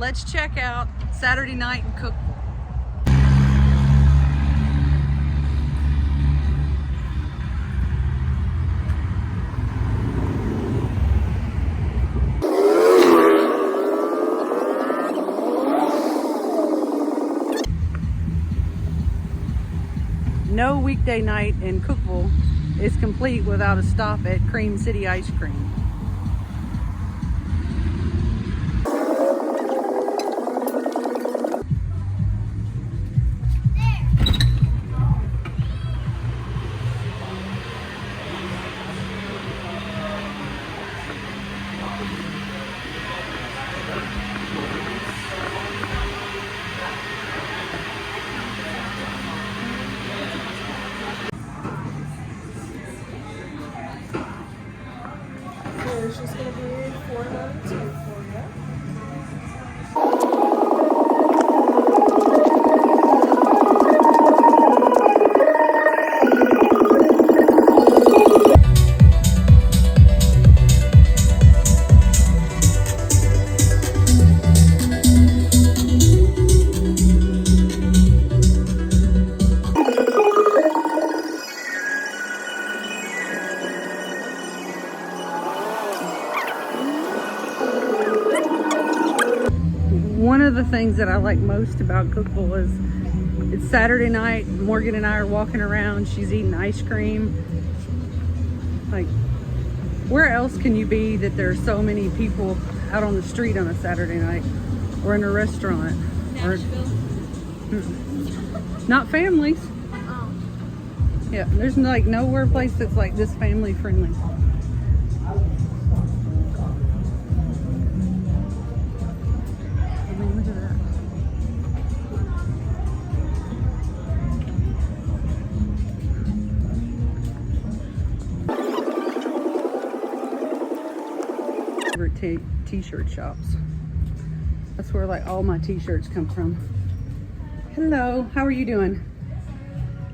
let's check out Saturday night in Cookeville. No weekday night in Cookeville is complete without a stop at Cream City Ice Cream. It's just going to be $4.92 for you. One of the things that I like most about Cookeville is it's Saturday night. Morgan and I are walking around. She's eating ice cream. Like, where else can you be that there's so many people out on the street on a Saturday night or in a restaurant? Nashville. Not families. Oh. Yeah, there's like nowhere place that's like this family friendly. T-shirt shops. That's where like all my t-shirts come from. Hello, how are you doing?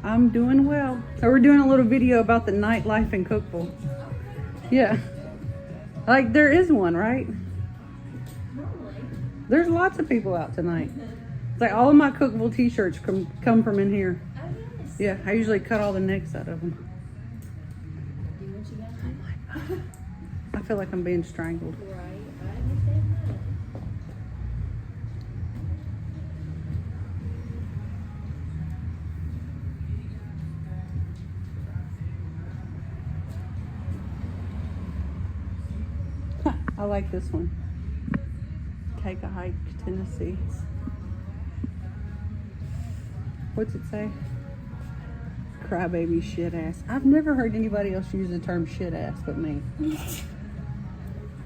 I'm doing well. So we're doing a little video about the nightlife in Cookeville. Yeah, like there is one, right? There's lots of people out tonight. It's like all of my Cookeville t-shirts come from in here. Yeah, I usually cut all the necks out of them. I feel like I'm being strangled. I like this one. Take a hike, Tennessee. What's it say? Crybaby shit ass. I've never heard anybody else use the term shit ass but me.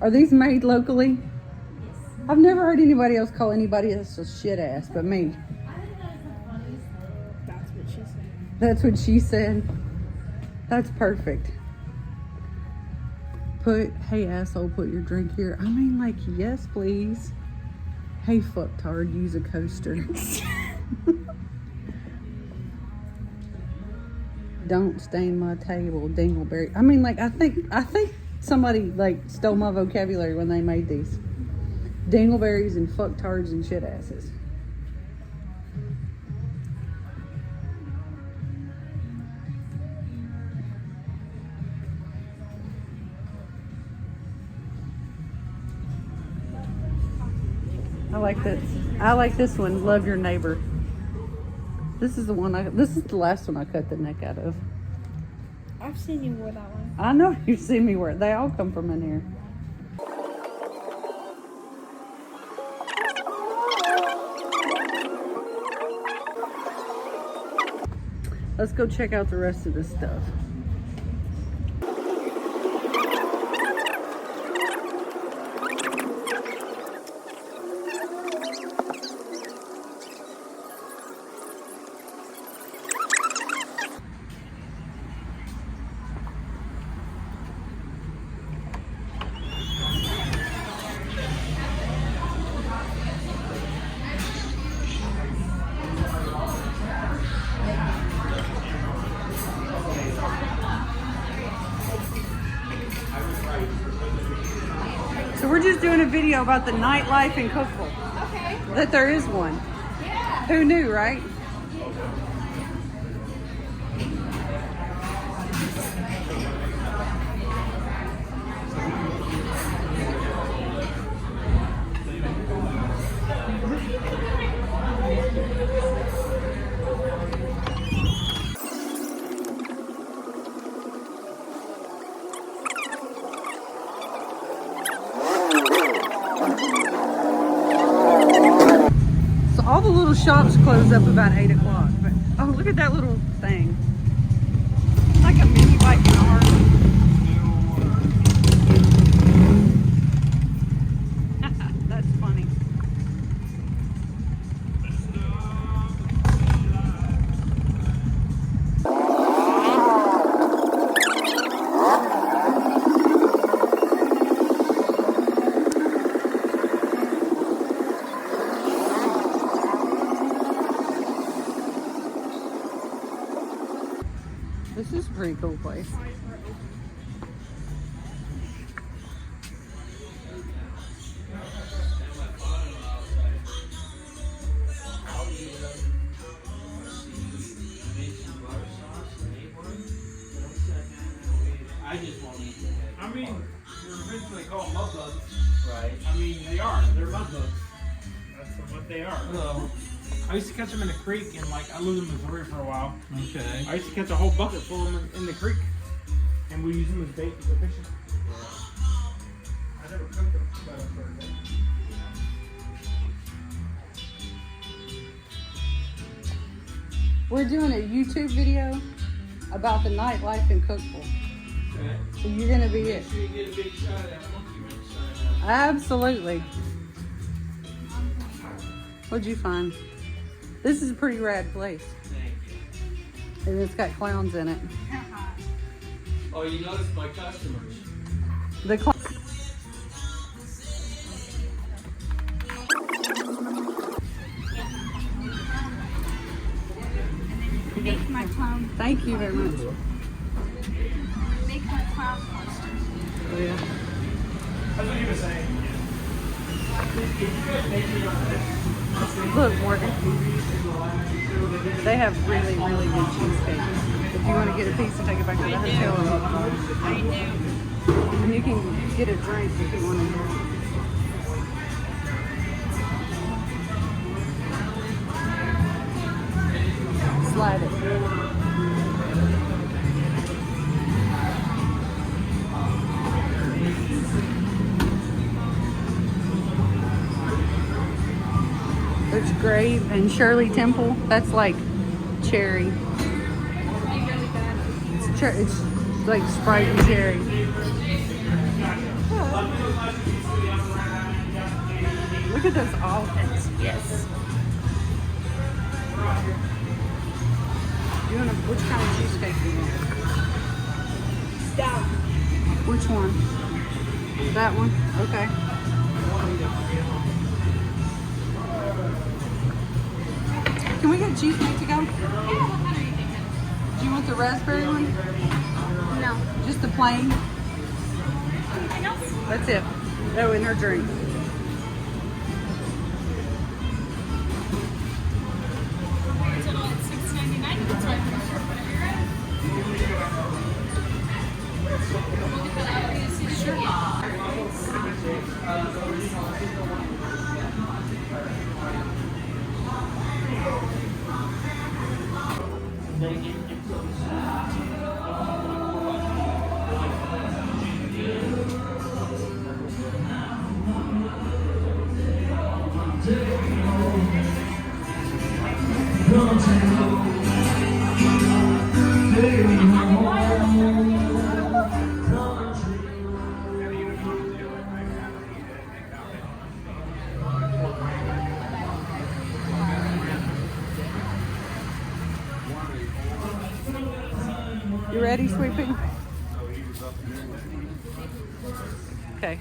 Are these made locally? Yes. I've never heard anybody else call anybody else a shit ass but me. That's what she said. That's what she said. That's perfect. Hey asshole, put your drink here. I mean, like, yes please. Hey fucktard, use a coaster. Don't stain my table, dingleberry. I mean, like, I think somebody like stole my vocabulary when they made these. Dingleberries and fucktards and shit asses. I like this one. Love your neighbor. This is the one. This is the last one I cut the neck out of. I've seen you wear that one. I know you've seen me wear it. They all come from in here. Let's go check out the rest of this stuff. So we're just doing a video about the nightlife in Cookeville. that there is one. Yeah. Who knew, right? So all the little shops close up about 8 o'clock. But oh, look at that little thing. It's like a mini backyard. That's funny. This is a pretty cool place. I mean, you're eventually called mud bugs. Right. I mean, they are. They're mud bugs. That's what they are. Hello. I used to catch them in the creek, and like I lived in Missouri for a while. Okay. I used to catch a whole bucket full of them in the creek, and we use them as bait to go fishing. I never cooked them, but I've heard that. We're doing a YouTube video about the nightlife in Cookeville. Okay. So you're gonna be it. Make sure you get a big shot at monkey wrench. Absolutely. What'd you find? This is a pretty rad place. Thank you. And it's got clowns in it. Oh, you noticed my customers. The cl Make my clown. Thank you very much. Make my clown costume. Oh, yeah. That's what he was saying. Look, Morgan. They have really, really good cheesecake. If you want to get a piece and take it back to the hotel. I do. And you can get a drink if you want to. Slide it. There's Grape and Shirley Temple. That's like cherry. It's like Sprite and cherry. Look at those olives. Yes. You want which kind of cheesecake do you want? Stout. Which one? That one? Okay. Can we get cheesecake to go? Yeah, what kind are you thinking? Do you want the raspberry one? No. Just the plain? Anything else? That's it. Oh, and her drink. Total at $6.99. That's right. We'll get that out for you as soon as you You ready, Sweet Pea? Okay.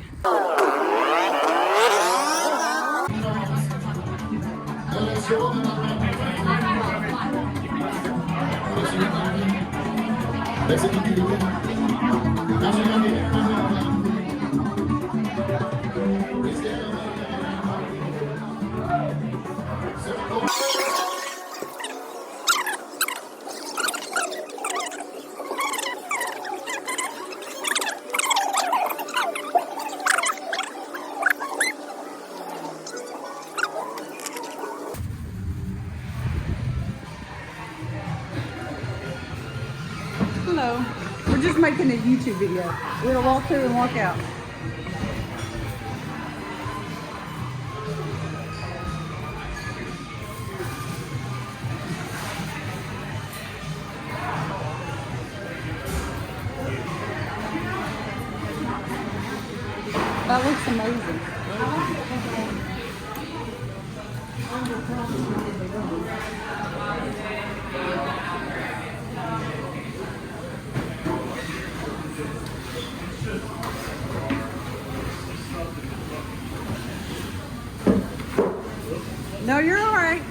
Hello. We're just making a YouTube video. We're gonna walk through and walk out. That looks amazing. No, you're all right.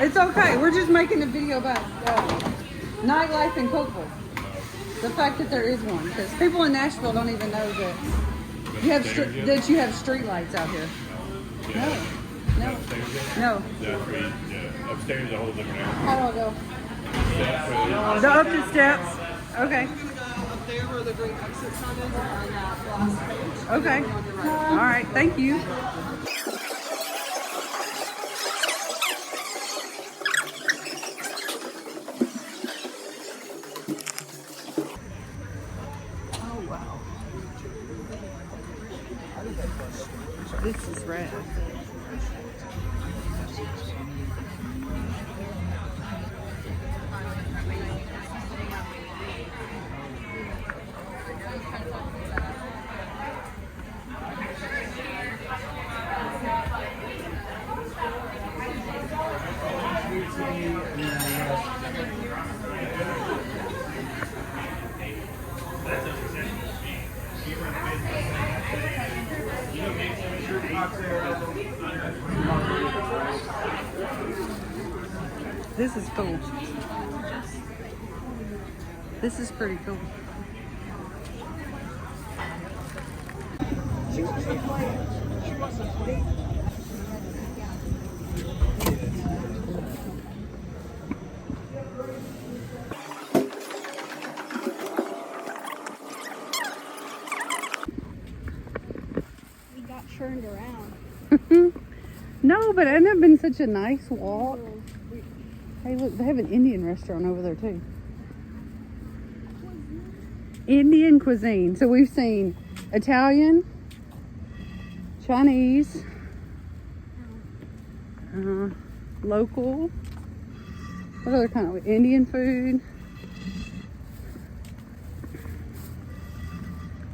It's okay. We're just making a video about nightlife in Cookeville. The fact that there is one, because people in Nashville don't even know that you have street lights out here. No. Yeah, upstairs is a whole different area. How do I go? Up the steps. Okay. Up there where the green exit sign is on that last page. Okay. All right. Thank you. Oh wow. This is rad. This is cool. This is pretty cool. We got turned around. No, but hasn't that been such a nice walk? Hey, look, they have an Indian restaurant over there too. Indian cuisine. So we've seen Italian, Chinese, local. What other kind of Indian food?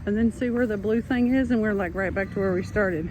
And then see where the blue thing is, and we're like right back to where we started.